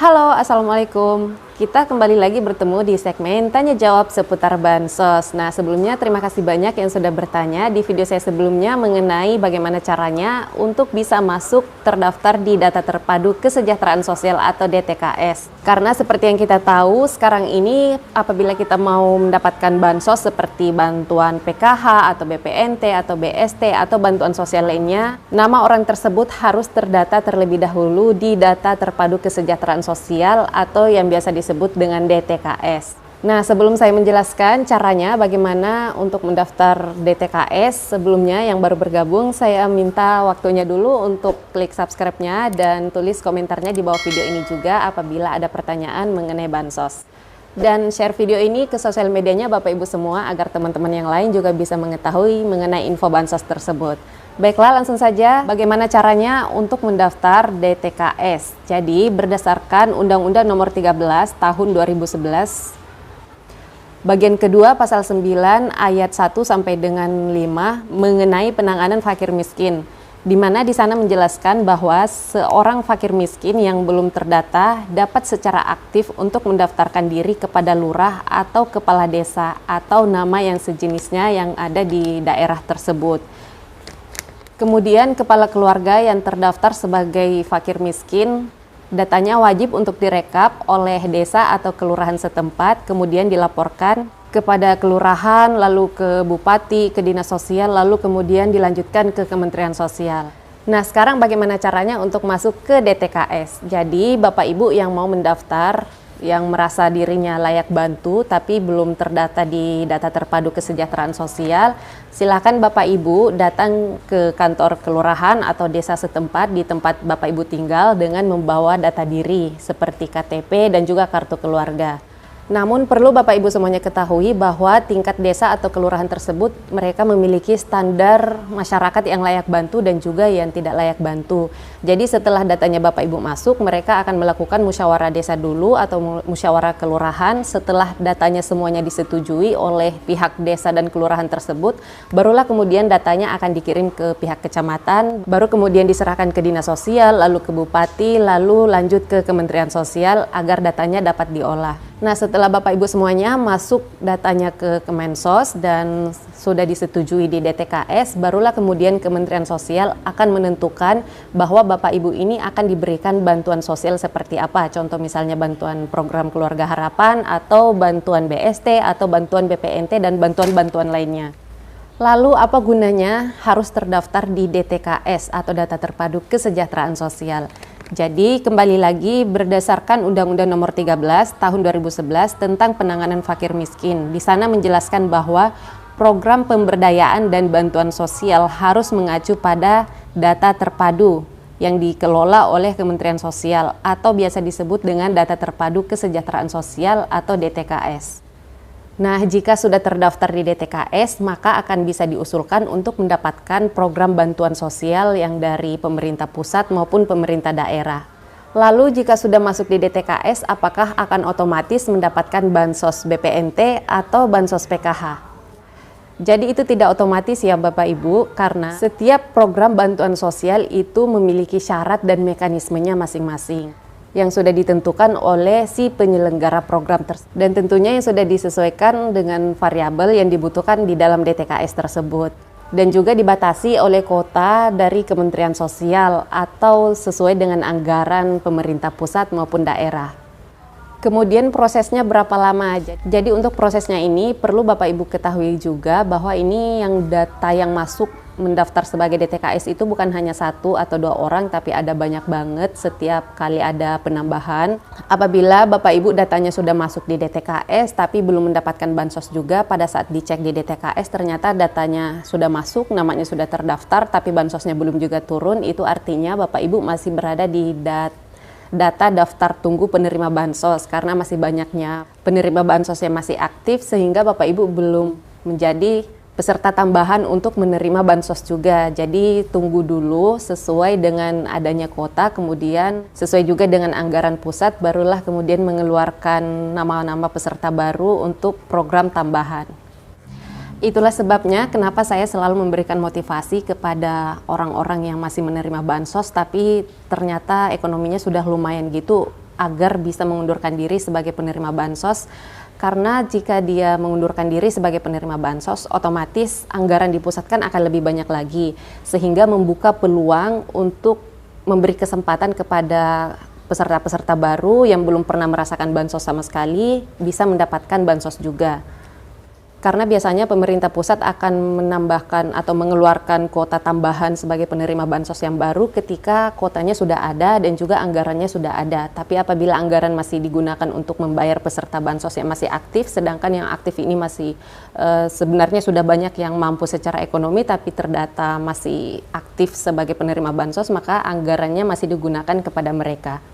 Halo, Assalamualaikum. Kita kembali lagi bertemu di segmen Tanya Jawab seputar Bansos. Nah, sebelumnya terima kasih banyak yang sudah bertanya di video saya sebelumnya mengenai bagaimana caranya untuk bisa masuk terdaftar di Data Terpadu Kesejahteraan Sosial atau DTKS. Karena seperti yang kita tahu, sekarang ini apabila kita mau mendapatkan Bansos seperti bantuan PKH atau BPNT atau BST atau bantuan sosial lainnya, nama orang tersebut harus terdata terlebih dahulu di Data Terpadu Kesejahteraan Sosial atau yang biasa disebut dengan DTKS. Nah, sebelum saya menjelaskan caranya bagaimana untuk mendaftar DTKS, sebelumnya yang baru bergabung, saya minta waktunya dulu untuk klik subscribe-nya dan tulis komentarnya di bawah video ini juga apabila ada pertanyaan mengenai Bansos. Dan share video ini ke sosial medianya Bapak Ibu semua agar teman-teman yang lain juga bisa mengetahui mengenai info Bansos tersebut. Baiklah, langsung saja bagaimana caranya untuk mendaftar DTKS. Jadi, berdasarkan Undang-Undang Nomor 13 Tahun 2011, bagian kedua pasal 9 ayat 1 sampai dengan 5 mengenai penanganan fakir miskin, di mana di sana menjelaskan bahwa seorang fakir miskin yang belum terdata dapat secara aktif untuk mendaftarkan diri kepada lurah atau kepala desa atau nama yang sejenisnya yang ada di daerah tersebut. Kemudian kepala keluarga yang terdaftar sebagai fakir miskin, datanya wajib untuk direkap oleh desa atau kelurahan setempat, kemudian dilaporkan kepada kelurahan, lalu ke bupati, ke dinas sosial, lalu kemudian dilanjutkan ke Kementerian Sosial. Nah, sekarang bagaimana caranya untuk masuk ke DTKS? Jadi, Bapak Ibu yang mau mendaftar, yang merasa dirinya layak bantu tapi belum terdata di Data Terpadu Kesejahteraan Sosial, silakan Bapak Ibu datang ke kantor kelurahan atau desa setempat di tempat Bapak Ibu tinggal dengan membawa data diri seperti KTP dan juga kartu keluarga. Namun perlu Bapak Ibu semuanya ketahui bahwa tingkat desa atau kelurahan tersebut mereka memiliki standar masyarakat yang layak bantu dan juga yang tidak layak bantu. Jadi setelah datanya Bapak Ibu masuk, mereka akan melakukan musyawarah desa dulu atau musyawarah kelurahan. Setelah datanya semuanya disetujui oleh pihak desa dan kelurahan tersebut, barulah kemudian datanya akan dikirim ke pihak kecamatan, baru kemudian diserahkan ke dinas sosial, lalu ke bupati, lalu lanjut ke Kementerian Sosial agar datanya dapat diolah. Nah, setelah Bapak Ibu semuanya masuk datanya ke Kemensos dan sudah disetujui di DTKS, barulah kemudian Kementerian Sosial akan menentukan bahwa Bapak Ibu ini akan diberikan bantuan sosial seperti apa. Contoh misalnya bantuan program Keluarga Harapan atau bantuan BST atau bantuan BPNT dan bantuan-bantuan lainnya. Lalu apa gunanya harus terdaftar di DTKS atau Data Terpadu Kesejahteraan Sosial? Jadi kembali lagi berdasarkan Undang-Undang Nomor 13 Tahun 2011 tentang penanganan fakir miskin. Di sana menjelaskan bahwa program pemberdayaan dan bantuan sosial harus mengacu pada data terpadu yang dikelola oleh Kementerian Sosial atau biasa disebut dengan Data Terpadu Kesejahteraan Sosial atau DTKS. Nah, jika sudah terdaftar di DTKS, maka akan bisa diusulkan untuk mendapatkan program bantuan sosial yang dari pemerintah pusat maupun pemerintah daerah. Lalu jika sudah masuk di DTKS, apakah akan otomatis mendapatkan Bansos BPNT atau Bansos PKH? Jadi itu tidak otomatis ya Bapak Ibu, karena setiap program bantuan sosial itu memiliki syarat dan mekanismenya masing-masing yang sudah ditentukan oleh si penyelenggara program tersebut dan tentunya yang sudah disesuaikan dengan variabel yang dibutuhkan di dalam DTKS tersebut dan juga dibatasi oleh kuota dari Kementerian Sosial atau sesuai dengan anggaran pemerintah pusat maupun daerah. Kemudian prosesnya berapa lama? Jadi untuk prosesnya ini perlu Bapak Ibu ketahui juga bahwa ini yang data yang masuk mendaftar sebagai DTKS itu bukan hanya 1 atau 2 orang, tapi ada banyak banget setiap kali ada penambahan. Apabila Bapak Ibu datanya sudah masuk di DTKS tapi belum mendapatkan Bansos juga, pada saat dicek di DTKS ternyata datanya sudah masuk, namanya sudah terdaftar tapi Bansosnya belum juga turun, itu artinya Bapak Ibu masih berada di data daftar tunggu penerima Bansos karena masih banyaknya penerima Bansos yang masih aktif sehingga Bapak Ibu belum menjadi peserta tambahan untuk menerima Bansos juga. Jadi tunggu dulu sesuai dengan adanya kuota, kemudian sesuai juga dengan anggaran pusat, barulah kemudian mengeluarkan nama-nama peserta baru untuk program tambahan. Itulah sebabnya kenapa saya selalu memberikan motivasi kepada orang-orang yang masih menerima bansos tapi ternyata ekonominya sudah lumayan gitu, agar bisa mengundurkan diri sebagai penerima bansos. Karena jika dia mengundurkan diri sebagai penerima bansos, otomatis anggaran dipusatkan akan lebih banyak lagi, sehingga membuka peluang untuk memberi kesempatan kepada peserta-peserta baru yang belum pernah merasakan bansos sama sekali bisa mendapatkan bansos juga. Karena biasanya pemerintah pusat akan menambahkan atau mengeluarkan kuota tambahan sebagai penerima bansos yang baru ketika kuotanya sudah ada dan juga anggarannya sudah ada. Tapi apabila anggaran masih digunakan untuk membayar peserta bansos yang masih aktif, sedangkan yang aktif ini masih sebenarnya sudah banyak yang mampu secara ekonomi tapi terdata masih aktif sebagai penerima bansos, maka anggarannya masih digunakan kepada mereka.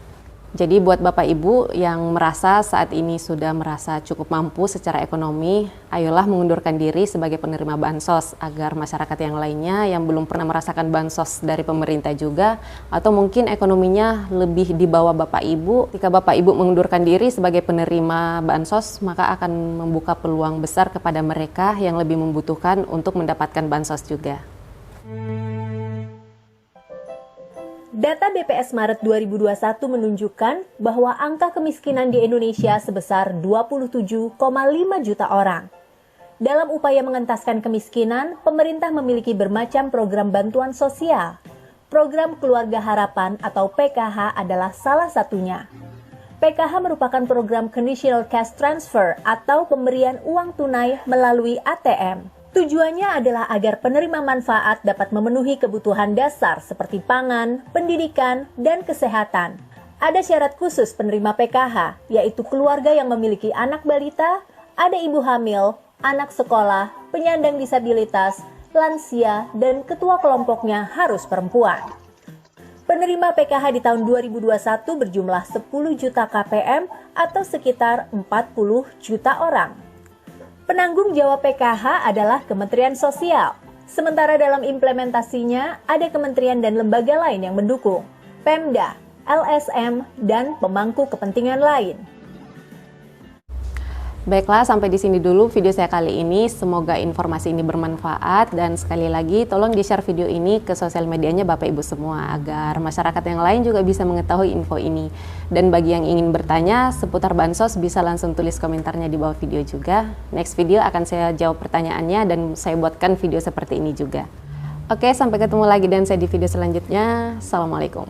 Jadi buat Bapak Ibu yang merasa saat ini sudah merasa cukup mampu secara ekonomi, ayolah mengundurkan diri sebagai penerima bansos agar masyarakat yang lainnya yang belum pernah merasakan bansos dari pemerintah juga, atau mungkin ekonominya lebih di bawah Bapak Ibu. Jika Bapak Ibu mengundurkan diri sebagai penerima bansos, maka akan membuka peluang besar kepada mereka yang lebih membutuhkan untuk mendapatkan bansos juga. Data BPS Maret 2021 menunjukkan bahwa angka kemiskinan di Indonesia sebesar 27,5 juta orang. Dalam upaya mengentaskan kemiskinan, pemerintah memiliki bermacam program bantuan sosial. Program Keluarga Harapan atau PKH adalah salah satunya. PKH merupakan program Conditional Cash Transfer atau pemberian uang tunai melalui ATM. Tujuannya adalah agar penerima manfaat dapat memenuhi kebutuhan dasar seperti pangan, pendidikan, dan kesehatan. Ada syarat khusus penerima PKH, yaitu keluarga yang memiliki anak balita, ada ibu hamil, anak sekolah, penyandang disabilitas, lansia, dan ketua kelompoknya harus perempuan. Penerima PKH di tahun 2021 berjumlah 10 juta KPM atau sekitar 40 juta orang. Penanggung jawab PKH adalah Kementerian Sosial. Sementara dalam implementasinya, ada kementerian dan lembaga lain yang mendukung, Pemda, LSM, dan pemangku kepentingan lain. Baiklah, sampai di sini dulu video saya kali ini. Semoga informasi ini bermanfaat dan sekali lagi tolong di-share video ini ke sosial medianya Bapak Ibu semua agar masyarakat yang lain juga bisa mengetahui info ini. Dan bagi yang ingin bertanya seputar bansos bisa langsung tulis komentarnya di bawah video juga. Next video akan saya jawab pertanyaannya dan saya buatkan video seperti ini juga. Oke, sampai ketemu lagi dan saya di video selanjutnya. Assalamualaikum.